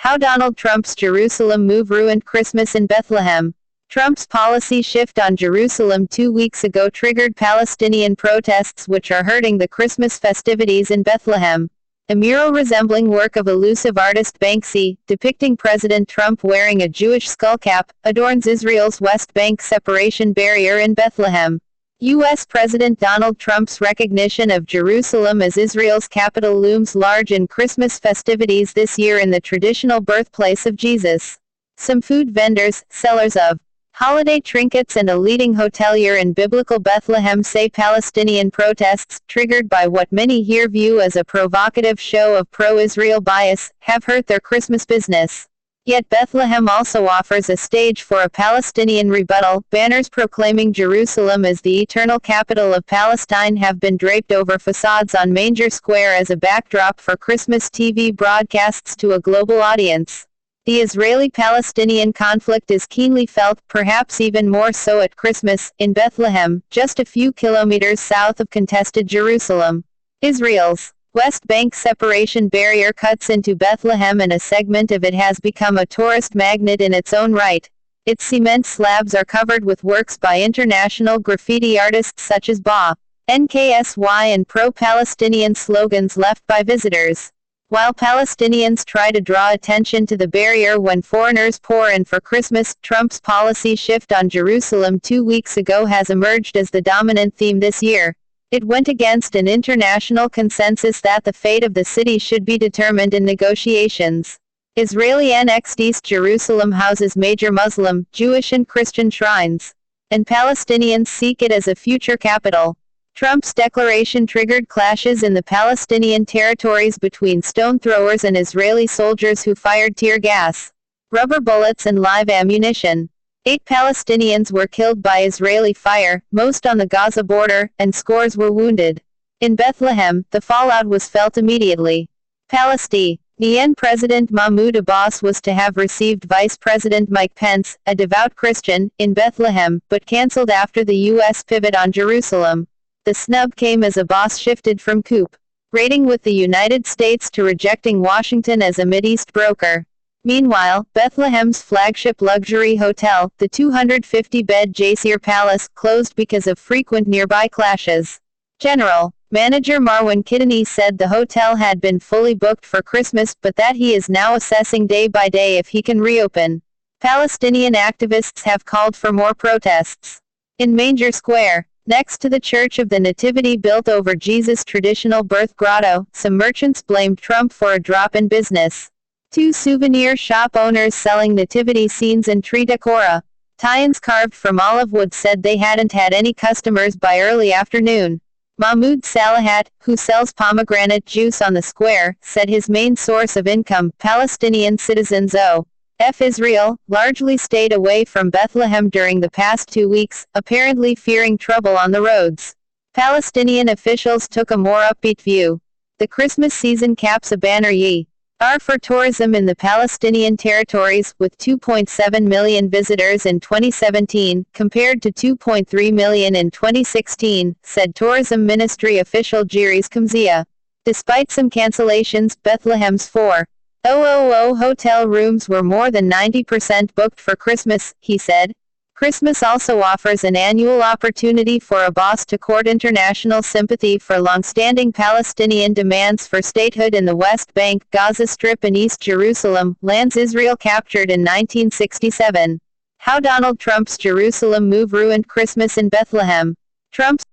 How Donald Trump's Jerusalem move ruined Christmas in Bethlehem. Trump's policy shift on Jerusalem 2 weeks ago triggered Palestinian protests which are hurting the Christmas festivities in Bethlehem. A mural resembling work of elusive artist Banksy, depicting President Trump wearing a Jewish skullcap, adorns Israel's West Bank separation barrier in Bethlehem. U.S. President Donald Trump's recognition of Jerusalem as Israel's capital looms large in Christmas festivities this year in the traditional birthplace of Jesus. Some food vendors, sellers of holiday trinkets and a leading hotelier in biblical Bethlehem say Palestinian protests, triggered by what many here view as a provocative show of pro-Israel bias, have hurt their Christmas business. Yet Bethlehem also offers a stage for a Palestinian rebuttal. Banners proclaiming Jerusalem as the eternal capital of Palestine have been draped over facades on Manger Square as a backdrop for Christmas TV broadcasts to a global audience. The Israeli-Palestinian conflict is keenly felt, perhaps even more so at Christmas, in Bethlehem, just a few kilometers south of contested Jerusalem. Israel's West Bank separation barrier cuts into Bethlehem and a segment of it has become a tourist magnet in its own right. Its cement slabs are covered with works by international graffiti artists such as NKSY and pro-Palestinian slogans left by visitors. While Palestinians try to draw attention to the barrier when foreigners pour in for Christmas, Trump's policy shift on Jerusalem 2 weeks ago has emerged as the dominant theme this year. It went against an international consensus that the fate of the city should be determined in negotiations. Israeli-annexed East Jerusalem houses major Muslim, Jewish and Christian shrines, and Palestinians seek it as a future capital. Trump's declaration triggered clashes in the Palestinian territories between stone throwers and Israeli soldiers who fired tear gas, rubber bullets and live ammunition. 8 Palestinians were killed by Israeli fire, most on the Gaza border, and scores were wounded. In Bethlehem, the fallout was felt immediately. Palestinian President Mahmoud Abbas was to have received Vice President Mike Pence, a devout Christian, in Bethlehem, but cancelled after the U.S. pivot on Jerusalem. The snub came as Abbas shifted from cooperating with the United States to rejecting Washington as a Mideast broker. Meanwhile, Bethlehem's flagship luxury hotel, the 250-bed Jasir Palace, closed because of frequent nearby clashes. General Manager Marwan Kidney said the hotel had been fully booked for Christmas but that he is now assessing day by day if he can reopen. Palestinian activists have called for more protests. In Manger Square, next to the Church of the Nativity built over Jesus' traditional birth grotto, some merchants blamed Trump for a drop in business. 2 souvenir shop owners selling nativity scenes and tree decora, tie-ins carved from olive wood said they hadn't had any customers by early afternoon. Mahmoud Salahat, who sells pomegranate juice on the square, said his main source of income, Palestinian citizens Israel, largely stayed away from Bethlehem during the past 2 weeks, apparently fearing trouble on the roads. Palestinian officials took a more upbeat view. The Christmas season caps a banner year for tourism in the Palestinian territories, with 2.7 million visitors in 2017, compared to 2.3 million in 2016, said Tourism Ministry official Jiris Kamzia. Despite some cancellations, Bethlehem's 4,000 hotel rooms were more than 90% booked for Christmas, he said. Christmas also offers an annual opportunity for Abbas to court international sympathy for long-standing Palestinian demands for statehood in the West Bank, Gaza Strip and East Jerusalem, lands Israel captured in 1967. How Donald Trump's Jerusalem move ruined Christmas in Bethlehem. Trump's